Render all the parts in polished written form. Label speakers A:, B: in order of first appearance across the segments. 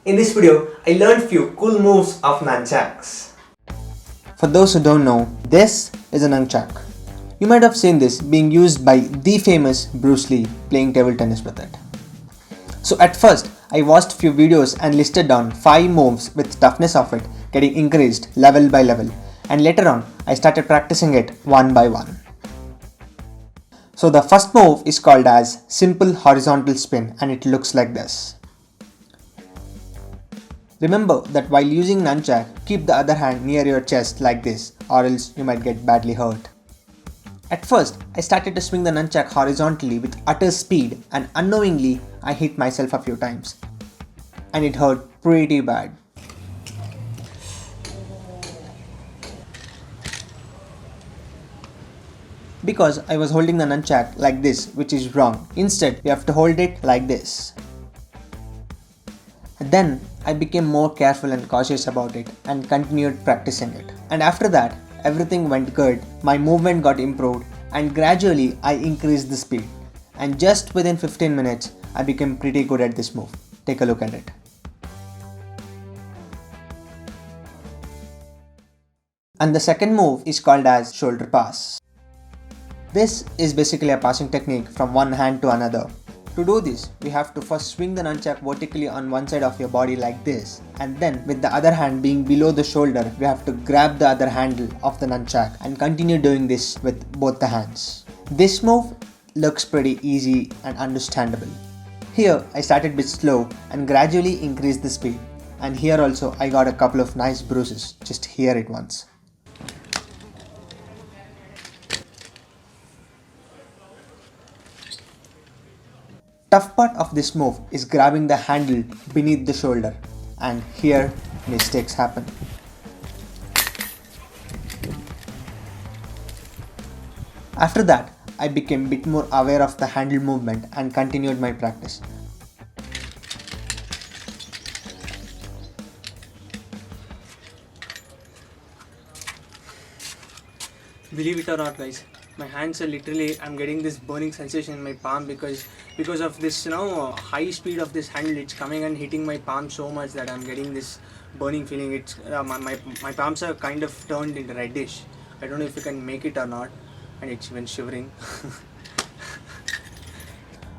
A: In this video, I learned few cool moves of nunchucks. For those who don't know, this is a nunchak. You might have seen this being used by the famous Bruce Lee playing table tennis with it. So at first, I watched few videos and listed down 5 moves with toughness of it getting increased level by level, and later on I started practicing it one by one. So the first move is called as simple horizontal spin and it looks like this. Remember that while using nunchak, keep the other hand near your chest like this or else you might get badly hurt. At first, I started to swing the nunchak horizontally with utter speed and unknowingly I hit myself a few times. And it hurt pretty bad. Because I was holding the nunchak like this, which is wrong. Instead, you have to hold it like this. Then I became more careful and cautious about it and continued practicing it. And after that, everything went good, my movement got improved and gradually I increased the speed. And just within 15 minutes, I became pretty good at this move. Take a look at it. And the second move is called as shoulder pass. This is basically a passing technique from one hand to another. To do this, we have to first swing the nunchak vertically on one side of your body like this, and then with the other hand being below the shoulder, we have to grab the other handle of the nunchak and continue doing this with both the hands. This move looks pretty easy and understandable. Here I started a bit slow and gradually increased the speed, and here also I got a couple of nice bruises, just hear it once. Tough part of this move is grabbing the handle beneath the shoulder, and here mistakes happen. After that, I became a bit more aware of the handle movement and continued my practice.
B: Believe it or not, guys, my hands are literally, I'm getting this burning sensation in my palm because of this high speed of this handle. It's coming and hitting my palm so much that I'm getting this burning feeling. It's my palms are kind of turned into reddish. I don't know if you can make it or not, and it's even shivering.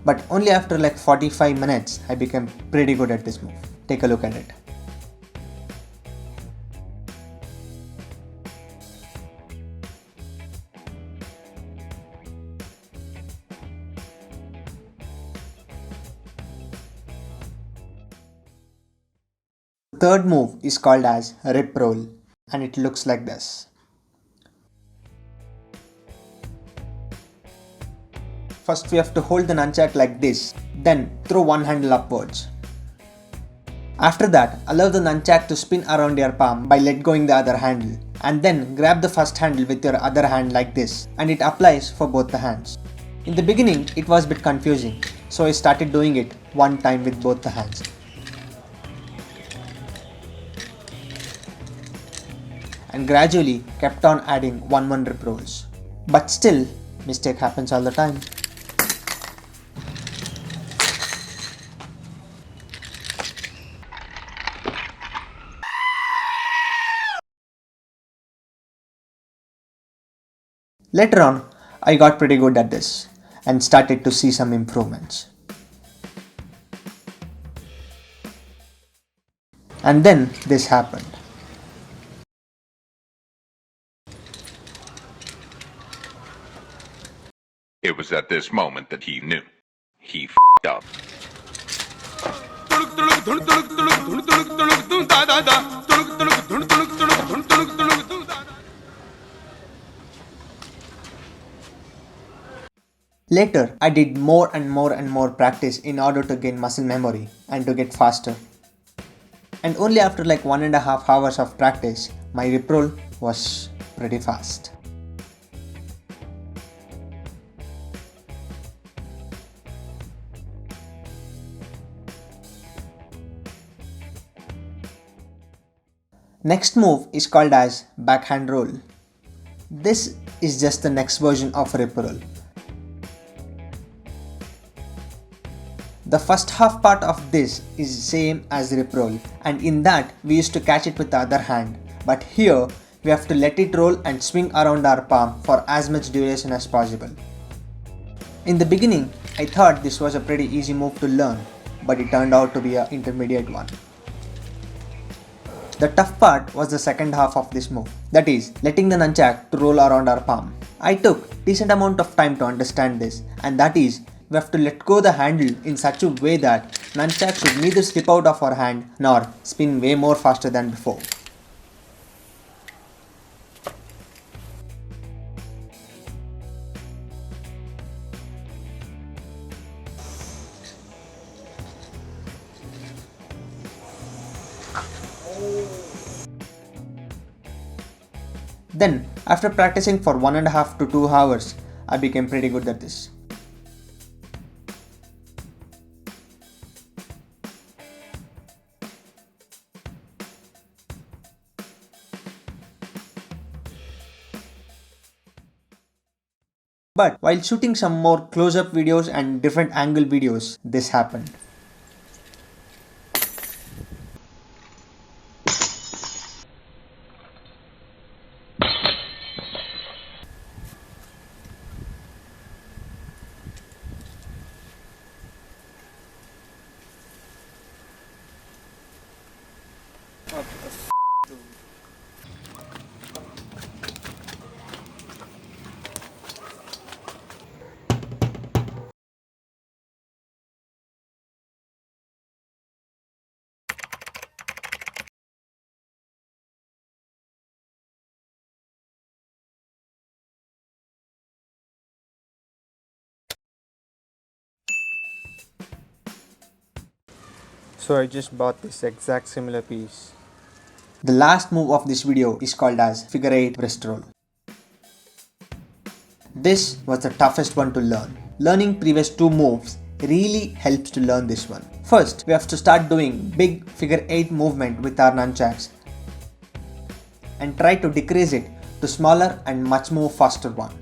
A: But only after like 45 minutes I became pretty good at this move. Take a look at it. The third move is called as rip roll and it looks like this. First we have to hold the nunchak like this, then throw one handle upwards. After that, allow the nunchak to spin around your palm by let going the other handle, and then grab the first handle with your other hand like this, and it applies for both the hands. In the beginning it was a bit confusing, so I started doing it one time with both the hands. And gradually kept on adding one rip rolls. But still, mistake happens all the time. Later on, I got pretty good at this and started to see some improvements. And then this happened.
C: It was at this moment that he knew. He f***ed up.
A: Later, I did more and more practice in order to gain muscle memory and to get faster. And only after like 1.5 hours of practice, my rip roll was pretty fast. Next move is called as backhand roll. This is just the next version of rip roll. The first half part of this is same as rip roll, and in that we used to catch it with the other hand, but here we have to let it roll and swing around our palm for as much duration as possible. In the beginning, I thought this was a pretty easy move to learn, but it turned out to be an intermediate one. The tough part was the second half of this move, that is, letting the nunchak to roll around our palm. I took decent amount of time to understand this, and that is, we have to let go the handle in such a way that nunchak should neither slip out of our hand nor spin way more faster than before. Then, after practicing for 1.5 to 2 hours, I became pretty good at this. But while shooting some more close-up videos and different angle videos, this happened. So I just bought this exact similar piece. The last move of this video is called as figure 8 wrist roll. This was the toughest one to learn. Learning previous two moves really helps to learn this one. First, we have to start doing big figure 8 movement with our nunchaks and try to decrease it to smaller and much more faster one.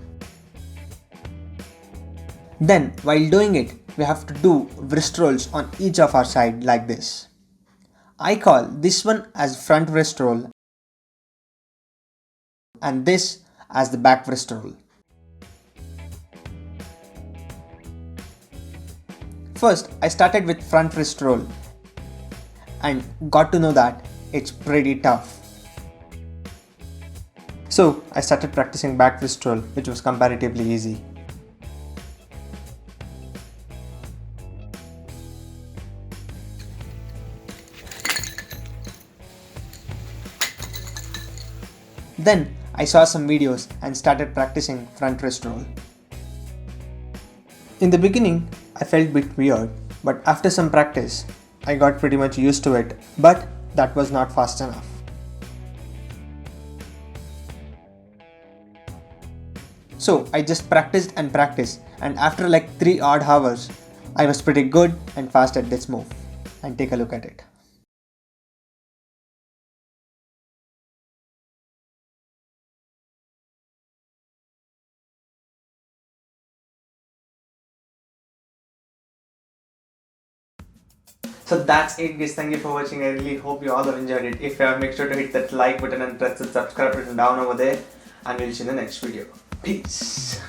A: Then, while doing it, we have to do wrist rolls on each of our side like this. I call this one as front wrist roll and this as the back wrist roll. First, I started with front wrist roll and got to know that it's pretty tough. So, I started practicing back wrist roll, which was comparatively easy. Then I saw some videos and started practicing front wrist roll. In the beginning, I felt a bit weird, but after some practice, I got pretty much used to it, but that was not fast enough. So I just practiced and practiced, and after like 3 odd hours, I was pretty good and fast at this move. And take a look at it. So that's it guys, thank you for watching. I really hope you all have enjoyed it. If you have, make sure to hit that like button and press the subscribe button down over there, and we'll see you in the next video. Peace.